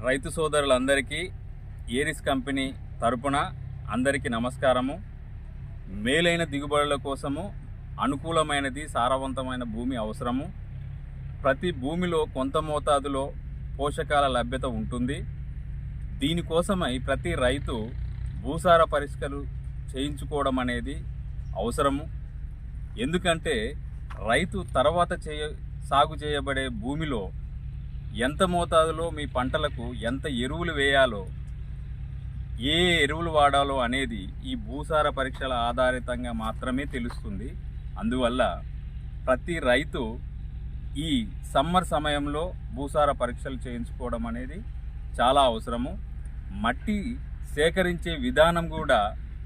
రైతు సోదరులందరికీ Aries company తరపున అందరికీ నమస్కారము. మేలైన దిగుబడుల కోసము అనుకూలమైనది సారవంతమైన భూమి అవసరము. ప్రతి భూమిలో కొంత మోతాదులో పోషకాల లభ్యత ఉంటుంది. దీనికోసమై ప్రతి రైతు భూసార పరీక్షలు చేయించుకోవడం అనేది అవసరము. ఎందుకంటే రైతు తర్వాత సాగు చేయబడే భూమిలో ఎంత మోతాదులో మీ పంటలకు ఎంత ఎరువులు వేయాలో, ఏ ఎరువులు వాడాలో అనేది ఈ భూసార పరీక్షల ఆధారితంగా మాత్రమే తెలుస్తుంది. అందువల్ల ప్రతి రైతు ఈ సమ్మర్ సమయంలో భూసార పరీక్షలు చేయించుకోవడం అనేది చాలా అవసరము. మట్టి సేకరించే విధానం కూడా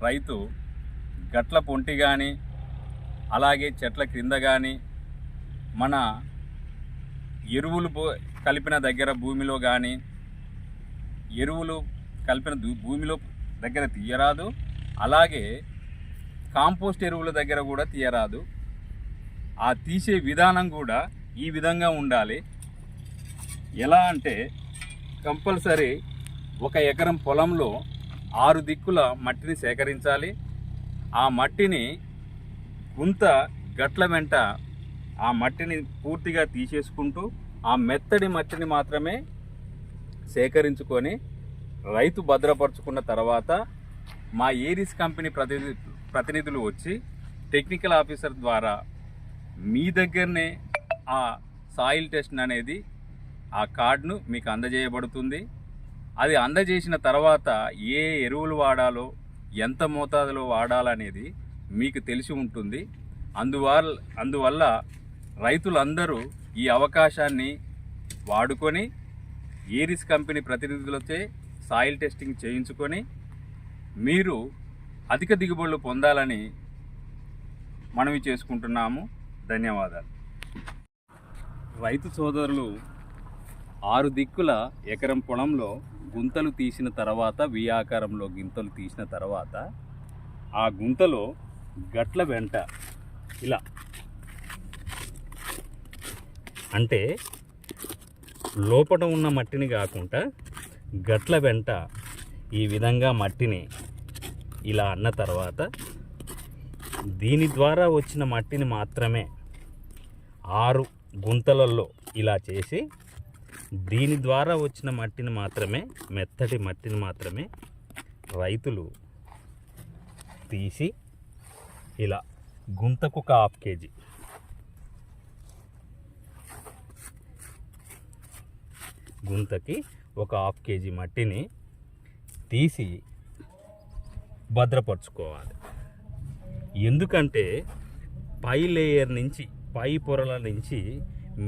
రైతు గట్ల పొంటి కానీ, అలాగే చెట్ల క్రింద కానీ, మన ఎరువులు కలిపిన దగ్గర భూమిలో కానీ, ఎరువులు కలిపిన భూమిలో దగ్గర తీయరాదు. అలాగే కాంపోస్ట్ ఎరువుల దగ్గర కూడా తీయరాదు. ఆ తీసే విధానం కూడా ఈ విధంగా ఉండాలి. ఎలా అంటే కంపల్సరీ 1 ఎకరం పొలంలో 6 దిక్కుల మట్టిని సేకరించాలి. ఆ మట్టిని గుంత గట్ల వెంట ఆ మట్టిని పూర్తిగా తీసేసుకుంటూ ఆ మెత్తడి మట్టిని మాత్రమే సేకరించుకొని రైతు భద్రపరుచుకున్న తర్వాత మా ఏరిస్ కంపెనీ ప్రతినిధులు వచ్చి టెక్నికల్ ఆఫీసర్ ద్వారా మీ దగ్గరనే ఆ సాయిల్ టెస్ట్ అనేది ఆ కార్డును మీకు అందజేయబడుతుంది. అది అందజేసిన తర్వాత ఏ ఎరువులు వాడాలో, ఎంత మోతాదులో వాడాలనేది మీకు తెలిసి ఉంటుంది. అందువల్ల రైతులందరూ ఈ అవకాశాన్ని వాడుకొని ఏరిస్ కంపెనీ ప్రతినిధులతో సాయిల్ టెస్టింగ్ చేయించుకొని మీరు అధిక దిగుబడులు పొందాలని మనవి చేసుకుంటున్నాము. ధన్యవాదాలు. రైతు సోదరులు 6 దిక్కుల ఎకరం పొలంలో గుంతలు తీసిన తర్వాత, వి ఆకారంలో గుంతలు తీసిన తర్వాత ఆ గుంతలో గట్ల వెంట ఇలా, అంటే లోపల ఉన్న మట్టిని కాకుండా గట్ల వెంట ఈ విధంగా మట్టిని ఇలా అన్న తర్వాత దీని ద్వారా వచ్చిన మట్టిని మాత్రమే 6 గుంతలలో ఇలా చేసి, దీని ద్వారా వచ్చిన మట్టిని మాత్రమే, మెత్తటి మట్టిని మాత్రమే రైతులు తీసి ఇలా గుంతకు 1/2 కేజీ, గుంతకి 1/2 కేజీ మట్టిని తీసి భద్రపరచుకోవాలి. ఎందుకంటే పై లేయర్ నుంచి, పై పొరల నుంచి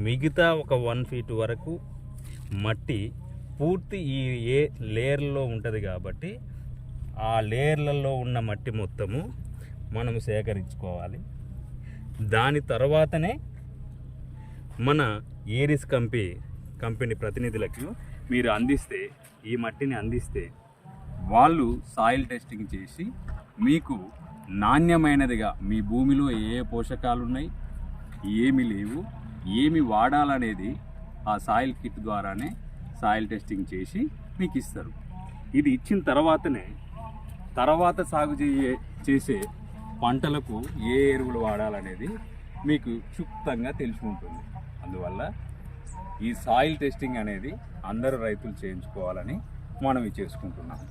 మిగతా ఒక 1 ఫీట్ వరకు మట్టి పూర్తి ఈ లేయర్లో ఉంటుంది. కాబట్టి ఆ లేయర్లలో ఉన్న మట్టి మొత్తము మనము సేకరించుకోవాలి. దాని తర్వాతనే మన ఏరిస్ కంపెనీ ప్రతినిధులకు మీరు అందిస్తే, ఈ మట్టిని అందిస్తే వాళ్ళు సాయిల్ టెస్టింగ్ చేసి మీకు నాణ్యమైనదిగా మీ భూమిలో ఏ పోషకాలు ఉన్నాయి, ఏమి లేవు, ఏమి వాడాలనేది ఆ సాయిల్ కిట్ ద్వారానే సాయిల్ టెస్టింగ్ చేసి మీకు ఇస్తారు. ఇది ఇచ్చిన తర్వాతనే తర్వాత సాగు చేసే పంటలకు ఏ ఎరువులు వాడాలనేది మీకు క్షుప్తంగా తెలిసి ఉంటుంది. అందువల్ల ఈ సాయిల్ టెస్టింగ్ అనేది అందరూ రైతులు చేయించుకోవాలని మనవి చేసుకుంటున్నాము.